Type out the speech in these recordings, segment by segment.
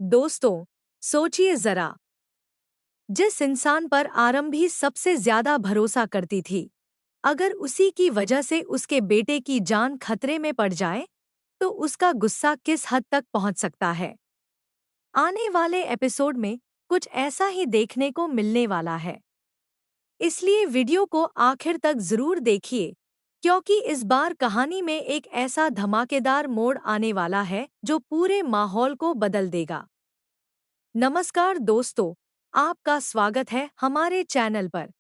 दोस्तों, सोचिए जरा, जिस इंसान पर आरंभी सबसे ज्यादा भरोसा करती थी, अगर उसी की वजह से उसके बेटे की जान खतरे में पड़ जाए, तो उसका गुस्सा किस हद तक पहुंच सकता है। आने वाले एपिसोड में कुछ ऐसा ही देखने को मिलने वाला है। इसलिए वीडियो को आखिर तक जरूर देखिए, क्योंकि इस बार कहानी में एक ऐसा धमाकेदार मोड़ आने वाला है जो पूरे माहौल को बदल देगा। नमस्कार दोस्तों, आपका स्वागत है हमारे चैनल पर।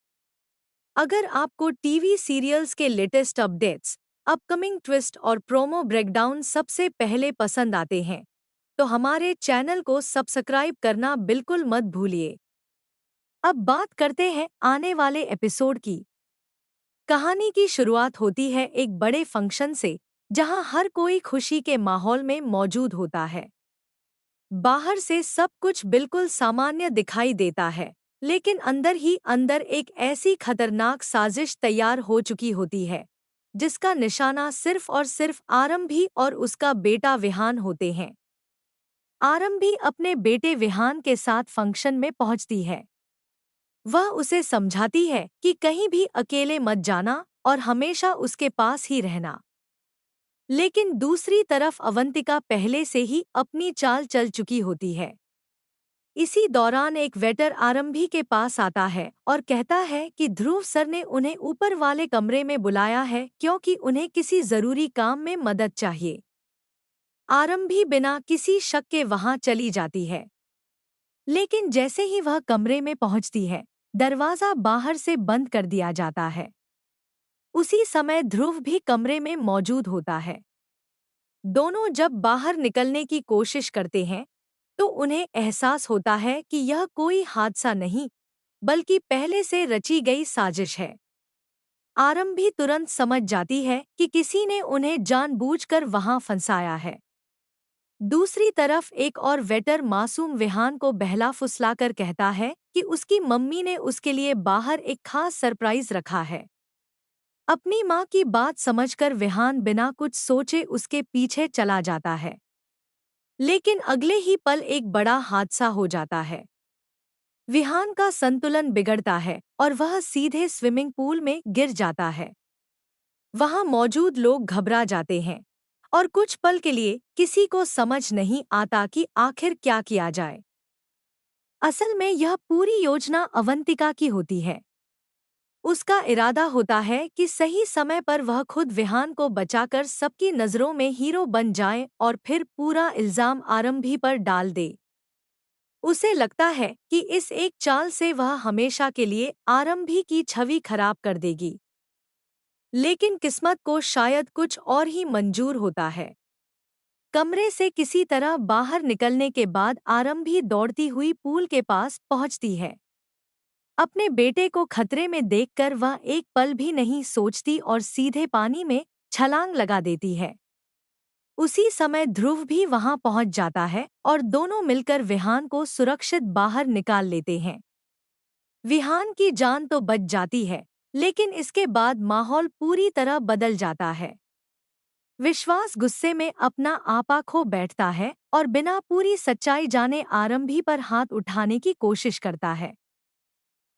अगर आपको टीवी सीरियल्स के लेटेस्ट अपडेट्स, अपकमिंग ट्विस्ट और प्रोमो ब्रेकडाउन सबसे पहले पसंद आते हैं, तो हमारे चैनल को सब्सक्राइब करना बिल्कुल मत भूलिए। अब बात करते हैं आने वाले एपिसोड की। कहानी की शुरुआत होती है एक बड़े फंक्शन से, जहां हर कोई खुशी के माहौल में मौजूद होता है। बाहर से सब कुछ बिल्कुल सामान्य दिखाई देता है, लेकिन अंदर ही अंदर एक ऐसी खतरनाक साजिश तैयार हो चुकी होती है, जिसका निशाना सिर्फ और सिर्फ आरंभी और उसका बेटा विहान होते हैं। आरंभी अपने बेटे विहान के साथ फंक्शन में पहुंचती है। वह उसे समझाती है कि कहीं भी अकेले मत जाना और हमेशा उसके पास ही रहना। लेकिन दूसरी तरफ अवंतिका पहले से ही अपनी चाल चल चुकी होती है। इसी दौरान एक वेटर आरंभी के पास आता है और कहता है कि ध्रुव सर ने उन्हें ऊपर वाले कमरे में बुलाया है, क्योंकि उन्हें किसी जरूरी काम में मदद चाहिए। आरंभी बिना किसी शक के वहां चली जाती है। लेकिन जैसे ही वह कमरे में पहुंचती है, दरवाजा बाहर से बंद कर दिया जाता है। उसी समय ध्रुव भी कमरे में मौजूद होता है। दोनों जब बाहर निकलने की कोशिश करते हैं, तो उन्हें एहसास होता है कि यह कोई हादसा नहीं, बल्कि पहले से रची गई साजिश है। आरंभी तुरंत समझ जाती है कि किसी ने उन्हें जानबूझकर वहां फंसाया है। दूसरी तरफ एक और वेटर मासूम विहान को बहला फुसलाकर कहता है कि उसकी मम्मी ने उसके लिए बाहर एक खास सरप्राइज रखा है। अपनी माँ की बात समझकर विहान बिना कुछ सोचे उसके पीछे चला जाता है। लेकिन अगले ही पल एक बड़ा हादसा हो जाता है। विहान का संतुलन बिगड़ता है और वह सीधे स्विमिंग पूल में गिर जाता है। वहां मौजूद लोग घबरा जाते हैं और कुछ पल के लिए किसी को समझ नहीं आता कि आखिर क्या किया जाए। असल में यह पूरी योजना अवंतिका की होती है। उसका इरादा होता है कि सही समय पर वह खुद विहान को बचाकर सबकी नज़रों में हीरो बन जाए और फिर पूरा इल्जाम आरंभी पर डाल दे। उसे लगता है कि इस एक चाल से वह हमेशा के लिए आरंभी की छवि खराब कर देगी। लेकिन किस्मत को शायद कुछ और ही मंजूर होता है। कमरे से किसी तरह बाहर निकलने के बाद आरंभी दौड़ती हुई पूल के पास पहुंचती है। अपने बेटे को खतरे में देखकर वह एक पल भी नहीं सोचती और सीधे पानी में छलांग लगा देती है। उसी समय ध्रुव भी वहां पहुंच जाता है और दोनों मिलकर विहान को सुरक्षित बाहर निकाल लेते हैं। विहान की जान तो बच जाती है, लेकिन इसके बाद माहौल पूरी तरह बदल जाता है। विश्वास गुस्से में अपना आपा खो बैठता है और बिना पूरी सच्चाई जाने आरंभी पर हाथ उठाने की कोशिश करता है।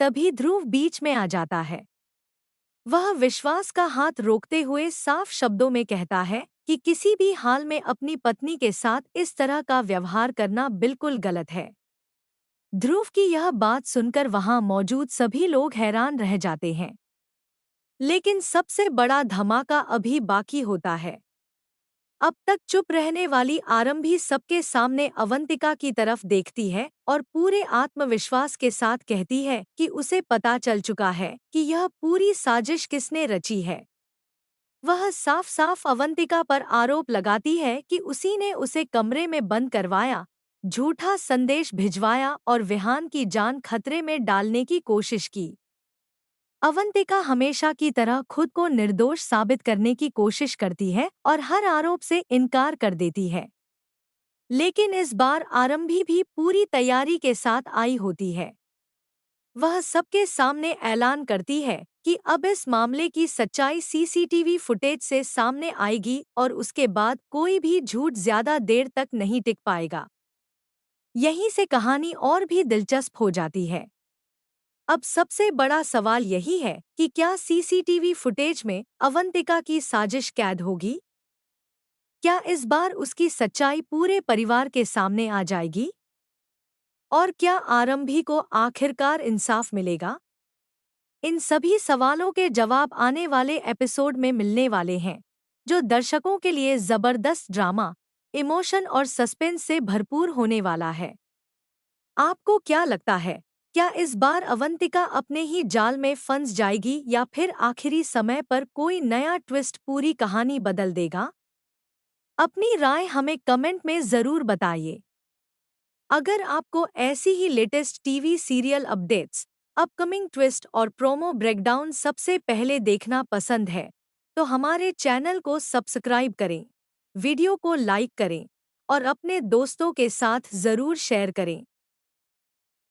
तभी ध्रुव बीच में आ जाता है। वह विश्वास का हाथ रोकते हुए साफ शब्दों में कहता है कि किसी भी हाल में अपनी पत्नी के साथ इस तरह का व्यवहार करना बिल्कुल गलत है। ध्रुव की यह बात सुनकर वहां मौजूद सभी लोग हैरान रह जाते हैं। लेकिन सबसे बड़ा धमाका अभी बाकी होता है। अब तक चुप रहने वाली आरंभी सबके सामने अवंतिका की तरफ देखती है और पूरे आत्मविश्वास के साथ कहती है कि उसे पता चल चुका है कि यह पूरी साजिश किसने रची है। वह साफ साफ अवंतिका पर आरोप लगाती है कि उसी ने उसे कमरे में बंद करवाया, झूठा संदेश भिजवाया और विहान की जान खतरे में डालने की कोशिश की। अवंतिका हमेशा की तरह खुद को निर्दोष साबित करने की कोशिश करती है और हर आरोप से इनकार कर देती है। लेकिन इस बार आरंभी भी पूरी तैयारी के साथ आई होती है। वह सबके सामने ऐलान करती है कि अब इस मामले की सच्चाई सीसीटीवी फुटेज से सामने आएगी और उसके बाद कोई भी झूठ ज्यादा देर तक नहीं टिक पाएगा। यहीं से कहानी और भी दिलचस्प हो जाती है। अब सबसे बड़ा सवाल यही है कि क्या सीसीटीवी फुटेज में अवंतिका की साजिश कैद होगी? क्या इस बार उसकी सच्चाई पूरे परिवार के सामने आ जाएगी? और क्या आरंभी को आखिरकार इंसाफ मिलेगा? इन सभी सवालों के जवाब आने वाले एपिसोड में मिलने वाले हैं, जो दर्शकों के लिए जबरदस्त ड्रामा, इमोशन और सस्पेंस से भरपूर होने वाला है। आपको क्या लगता है? क्या इस बार अवंतिका अपने ही जाल में फंस जाएगी या फिर आखिरी समय पर कोई नया ट्विस्ट पूरी कहानी बदल देगा? अपनी राय हमें कमेंट में ज़रूर बताइए। अगर आपको ऐसी ही latest TV serial updates, upcoming twist और प्रोमो ब्रेकडाउन सबसे पहले देखना पसंद है, तो हमारे चैनल को सब्सक्राइब करें, वीडियो को लाइक करें और अपने दोस्तों के साथ ज़रूर शेयर करें।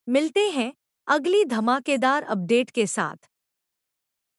मिलते हैं अगली धमाकेदार अपडेट के साथ।